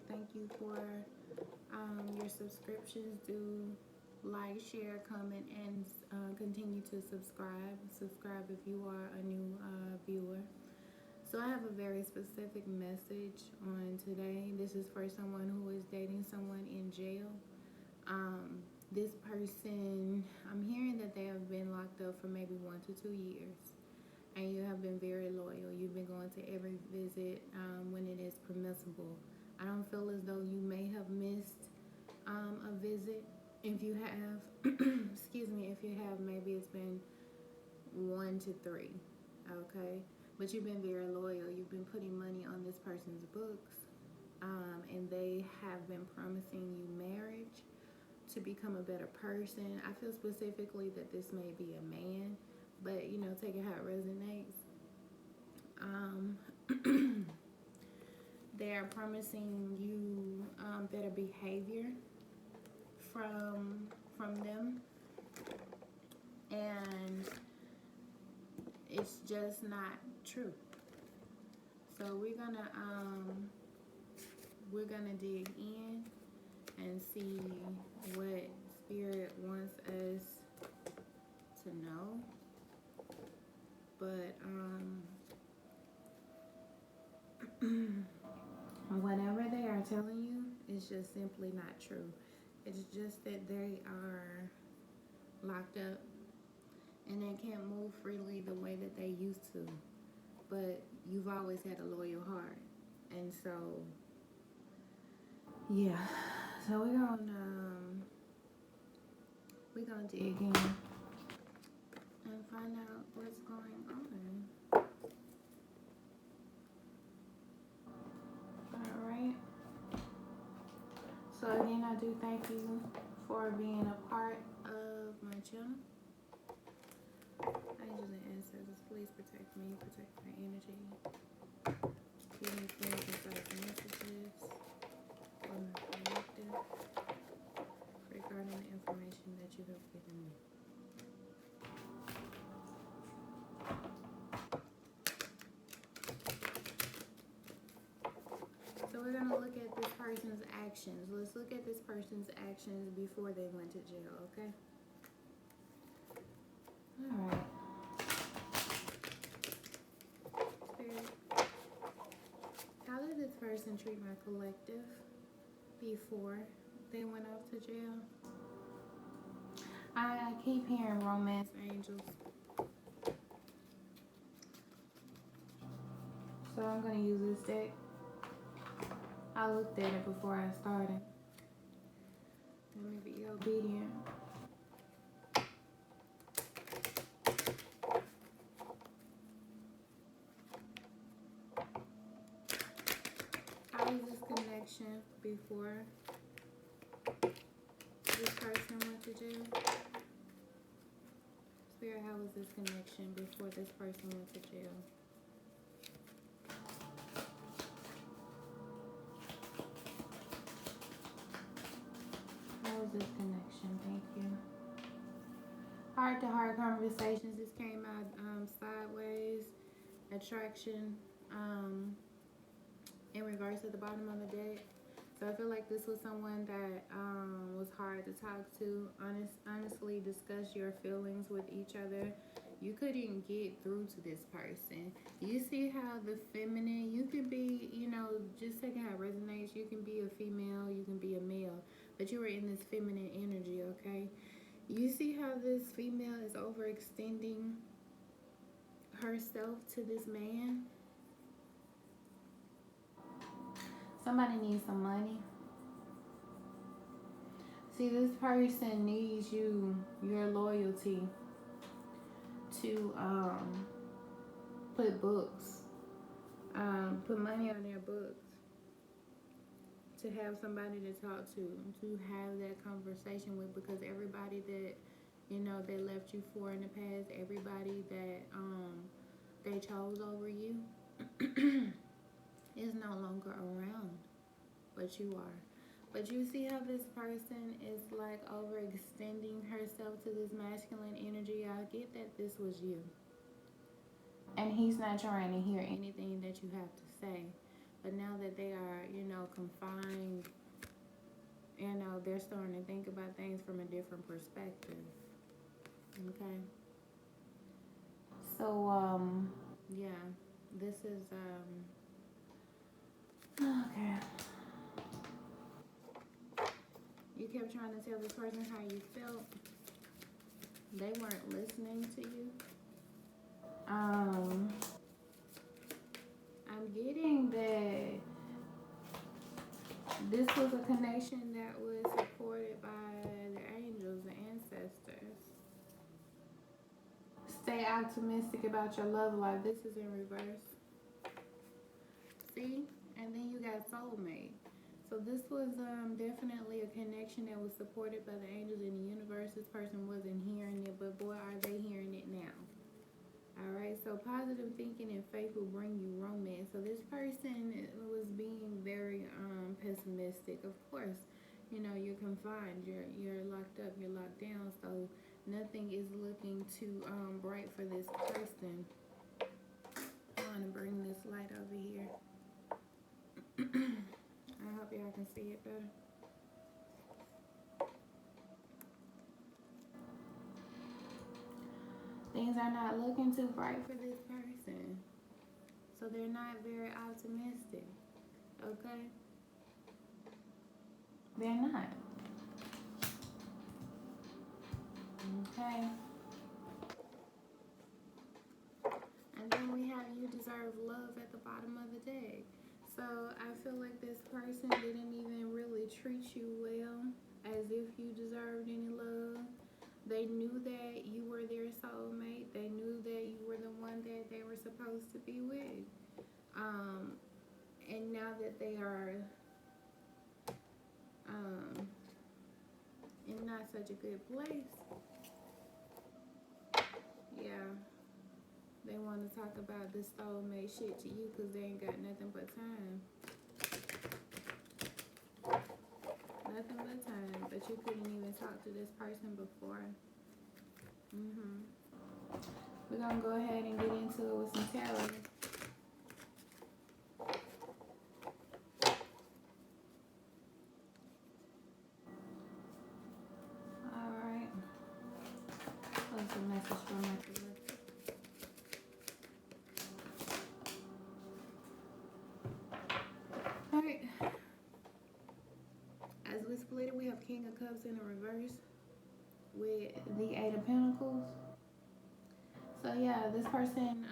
Thank you for your subscriptions. Do like, share, comment, and continue to subscribe. Subscribe if you are a new viewer. So I have a very specific message on today. This is for someone who is dating someone in jail. This person, I'm hearing that they have been locked up for maybe 1 to 2 years, and you have been very loyal. You've been going to every visit when it is permissible. I don't feel as though you may have missed a visit. If you have, excuse me, if you have, maybe it's been 1 to 3, okay? But you've been very loyal. You've been putting money on this person's books, and they have been promising you marriage to become a better person. I feel specifically that this may be a man, but take it how it resonates. Um, they are promising you better behavior from them, and it's just not true. So we're gonna dig in and see what spirit wants us to know. But whatever they are telling you is just simply not true. It's just that they are locked up and they can't move freely the way that they used to. But you've always had a loyal heart. And so, yeah. So we're gonna dig in and find out what's going on. All right. So again, I do thank you for being a part of my channel. Angels and ancestors, please protect me, protect my energy. Give me clear and concise messages for my collective regarding the information that you have given me. So we're going to look at this person's actions. Let's look at this person's actions before they went to jail, okay? All right. Spirit, how did this person treat my collective before they went off to jail? I keep hearing romance angels. So I'm going to use this deck. I looked at it before I started. Let me be obedient. How was this connection before this person went to jail? Spirit, how was this connection before this person went to jail? How was this connection? Thank you. Heart-to-heart conversations. This came out sideways. Attraction. In regards to the bottom of the deck. So I feel like this was someone that was hard to talk to. Honestly, discuss your feelings with each other. You couldn't get through to this person. You see how the feminine, you can be, just taking how it resonates. You can be a female, you can be a male, but you were in this feminine energy, okay? You see how this female is overextending herself to this man? Somebody needs some money. See, this person needs your loyalty to put books, put money on their books, to have somebody to talk to have that conversation with, because everybody that they left you for in the past, everybody that they chose over you is no longer around, but you are. But you see how this person is like overextending herself to this masculine energy. I get that this was you. And he's not trying to hear anything that you have to say. But now that they are, you know, confined, you know, they're starting to think about things from a different perspective. Okay. So, yeah, this is, okay. You kept trying to tell this person how you felt. They weren't listening to you. I'm getting that this was a connection that was supported by the angels, the ancestors. Stay optimistic about your love life. This is in reverse. See? And then you got soulmate. So this was definitely a connection that was supported by the angels in the universe. This person wasn't hearing it, but boy, are they hearing it now. All right, so positive thinking and faith will bring you romance. So this person was being very pessimistic. Of course, you know, you're confined, you're locked up, you're locked down. So nothing is looking too bright for this person. I want to bring this light over here. I hope y'all can see it better. Things are not looking too bright for this person. So they're not very optimistic. Okay? They're not. Okay? And then we have you deserve love at the bottom of the deck. So I feel like this person didn't even really treat you well, as if you deserved any love. They knew that you were their soulmate. They knew that you were the one that they were supposed to be with. And now that they are in not such a good place, yeah, they want to talk about this soulmate shit to you because they ain't got nothing but time. Nothing but time. But you couldn't even talk to this person before. We're going to go ahead and get into it with some tarot. Alright. What's the message from my collective? Alright. As we split it, we have King of Cups in the reverse with the Eight of Pentacles. So yeah, this person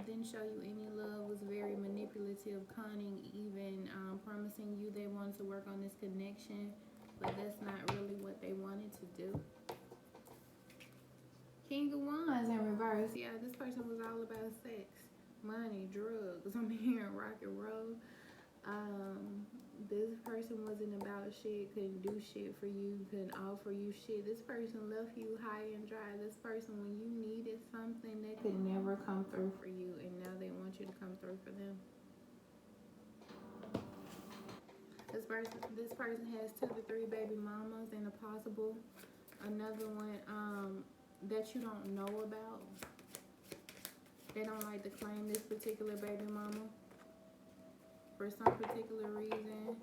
didn't show you any love, was very manipulative, cunning, even promising you they wanted to work on this connection, but that's not really what they wanted to do. King of Wands in reverse. Yeah, this person was all about sex, money, drugs. I'm hearing rock and roll. This person wasn't about shit, couldn't do shit for you, couldn't offer you shit. This person left you high and dry. This person, when you needed something, they could never come through for you, and now they want you to come through for them. This person has 2 to 3 baby mamas and a possible another one that you don't know about. They don't like to claim this particular baby mama for some particular reason.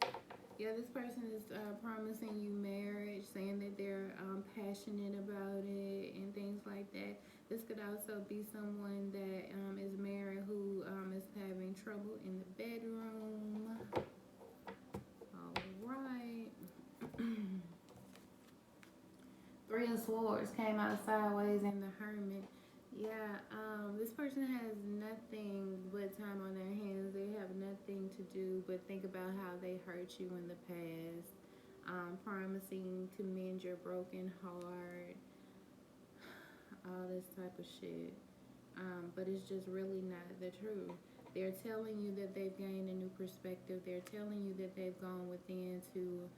Yeah, this person is promising you marriage, saying that they're passionate about it and things like that. This could also be someone that is married who is having trouble in the bedroom. Alright. 3 of Swords came out sideways in the Hermit. Yeah, this person has nothing but time on their hands. They have nothing to do but think about how they hurt you in the past. Promising to mend your broken heart. All this type of shit. But it's just really not the truth. They're telling you that they've gained a new perspective. They're telling you that they've gone within to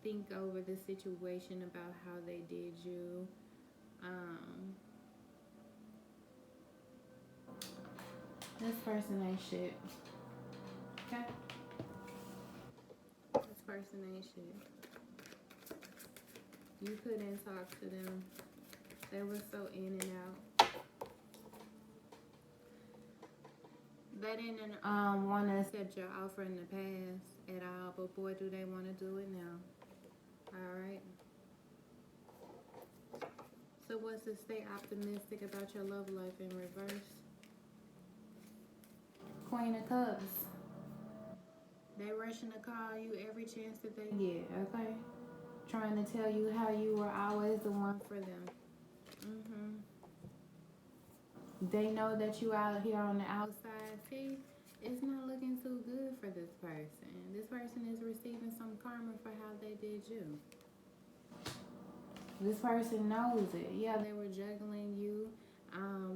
think over the situation about how they did you. This person ain't shit. Okay? This person ain't shit. You couldn't talk to them. They were so in and out. They didn't want to accept your offer in the past at all, but boy, do they want to do it now. All right. So what's to stay optimistic about your love life in reverse? Queen of Cups. They rushing to call you every chance that they get, okay? Trying to tell you how you were always the one for them. They know that you out here on the outside. See, it's not looking too good for this person. This person is receiving some karma for how they did you. This person knows it. Yeah, they were juggling you.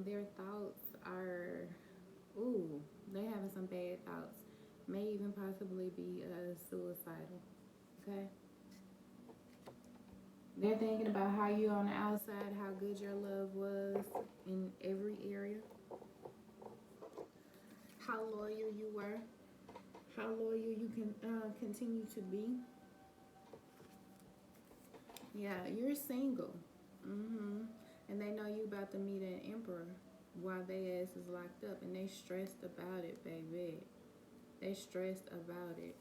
Their thoughts are, ooh, they having some bad thoughts. May even possibly be suicidal. Okay. They're thinking about how you on the outside, how good your love was in every area, how loyal you were, how loyal you can continue to be. Yeah, you're single. And they know you about to meet an emperor while they ass is locked up, and they stressed about it, baby. They stressed about it.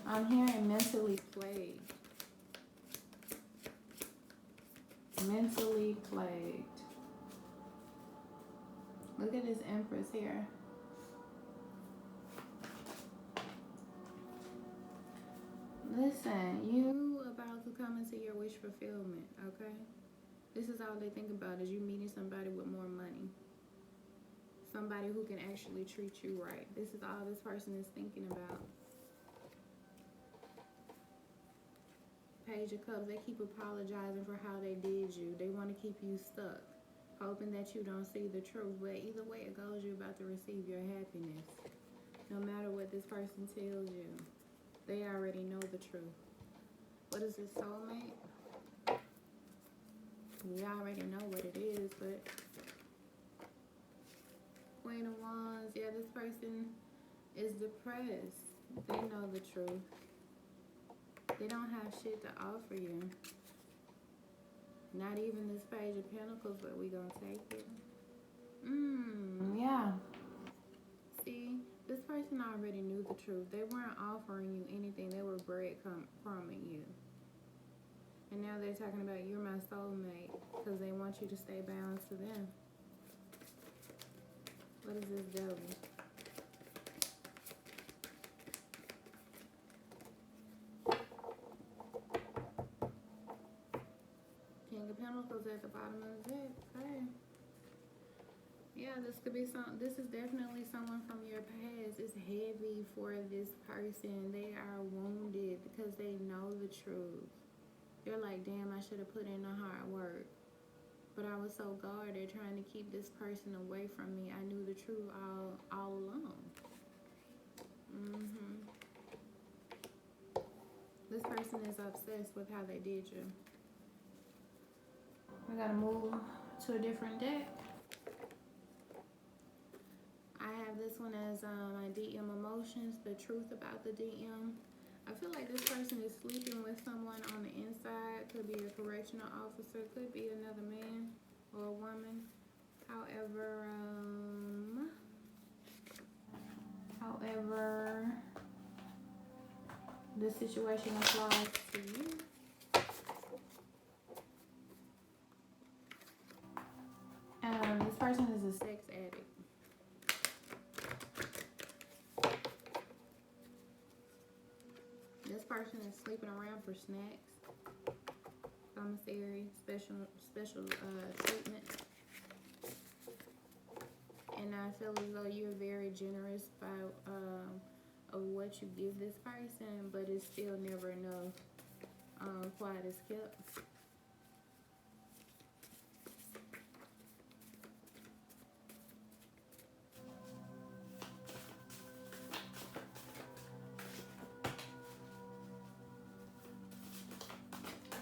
I'm hearing mentally plagued. Mentally plagued. Look at this Empress here. Listen, you about to come into your wish fulfillment, okay? This is all they think about is you meeting somebody with more money. Somebody who can actually treat you right. This is all this person is thinking about. Page of Cups, they keep apologizing for how they did you. They want to keep you stuck, hoping that you don't see the truth. But either way it goes, you're about to receive your happiness. No matter what this person tells you, they already know the truth. What is this, soulmate? We already know what it is, but Queen of Wands, yeah, this person is depressed. They know the truth. They don't have shit to offer you. Not even this Page of Pentacles, but we gonna take it. Yeah. See, this person already knew the truth. They weren't offering you anything. They were breadcrumbing you. And now they're talking about you're my soulmate because they want you to stay bound to them. What is this devil? King of Pentacles at the bottom of the deck. Okay. Yeah, this could be this is definitely someone from your past. It's heavy for this person. They are wounded because they know the truth. They're like, damn, I should have put in the hard work. But I was so guarded trying to keep this person away from me. I knew the truth all along. This person is obsessed with how they did you. We gotta move to a different deck. I have this one as my DM emotions, the truth about the DM. I feel like this person is sleeping with someone on the inside. Could be a correctional officer, could be another man or a woman. However, this situation applies to you. This person is a sex addict. This person is sleeping around for snacks, commissary, special treatment. And I feel as though you're very generous of what you give this person, but it's still never enough. Quiet is kept.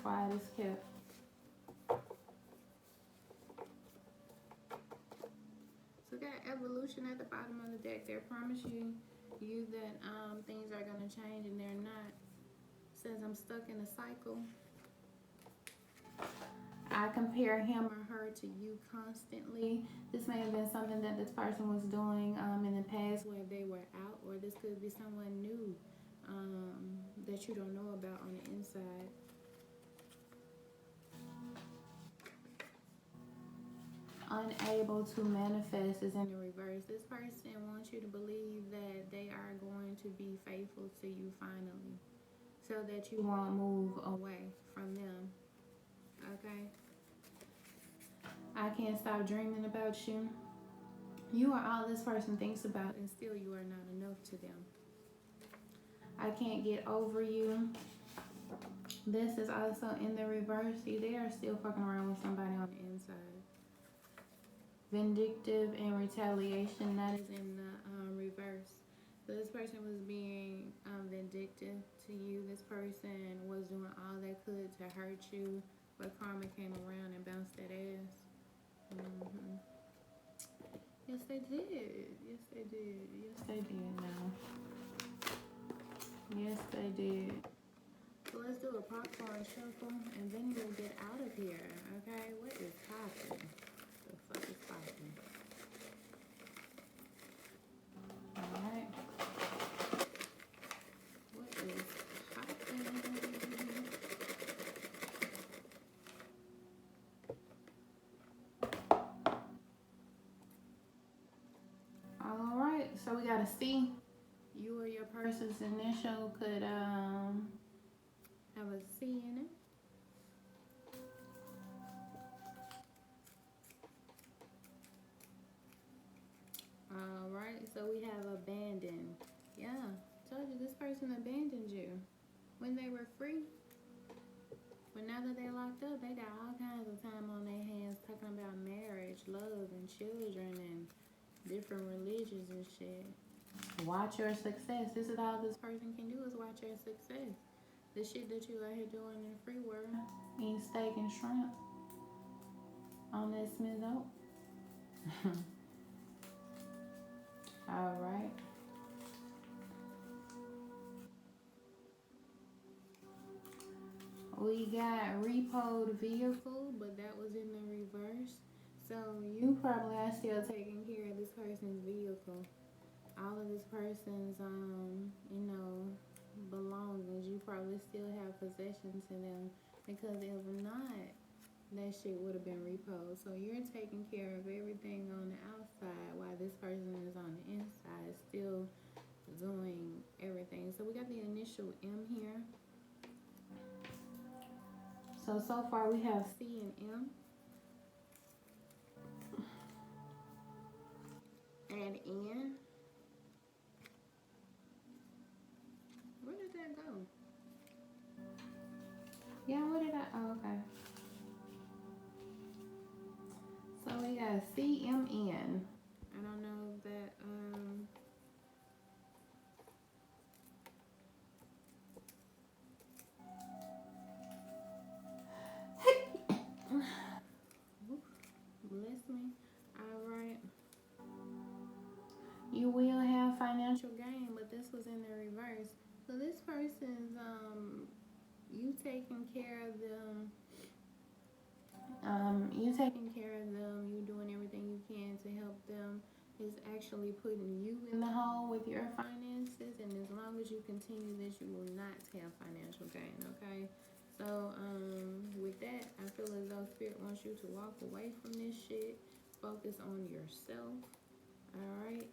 Quiet is kept. So got evolution at the bottom of the deck. They're promising you that things are going to change, and they're not. Says I'm stuck in a cycle. I compare him or her to you constantly. This may have been something that this person was doing in the past where they were out, or this could be someone new that you don't know about on the inside. Unable to manifest is in the reverse. This person wants you to believe that they are going to be faithful to you finally, so that you won't move away from them. Okay? I can't stop dreaming about you. You are all this person thinks about, and still you are not enough to them. I can't get over you. This is also in the reverse. See, they are still fucking around with somebody on the inside. Vindictive and retaliation, that is in the reverse. So this person was being vindictive to you. This person was doing all they could to hurt you, but karma came around and bounced that ass. Yes, they did. Yes, they did. Yes, they did now. Yes, they did. So let's do a popcorn shuffle, and then we'll get out of here, okay? What is popping? The fuck is popping? Alright. What is popping? Alright, so we got a C. You or your person's initial could have a C in it. Alright, so we have abandoned. Yeah, told you this person abandoned you when they were free. But now that they locked up, they got all kinds of time on their hands talking about marriage, love, and children, and different religions and shit. Watch your success. This is all this person can do is watch your success. The shit that you out here doing in the free world. Eating steak and shrimp on that Smith Oak. Alright. We got repoed vehicle, but that was in the reverse. So you probably are still taking care of this person's vehicle. All of this person's, belongings, you probably still have possession to them, because if not, that shit would have been repoed. So you're taking care of everything on the outside while this person is on the inside still doing everything. So we got the initial M here. So far we have C and M. And N. Where did that go? Yeah, where did I? Oh, okay. So we got CMN. I don't know if that, bless me. Alright. You will have financial gain, but this was in the reverse. So this person's, you taking care of them. You taking care of them, you doing everything you can to help them, is actually putting you in the hole with your finances, and as long as you continue this, you will not have financial gain, okay? So, with that, I feel as though Spirit wants you to walk away from this shit, focus on yourself, alright?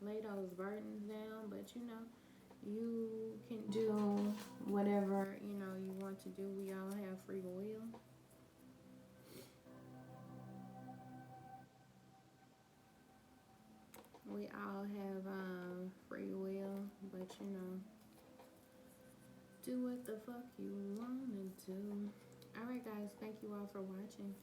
Lay those burdens down, but you can do whatever, you want to do. We all have free will. We all have free will, but do what the fuck you wanna do. Alright guys, thank you all for watching.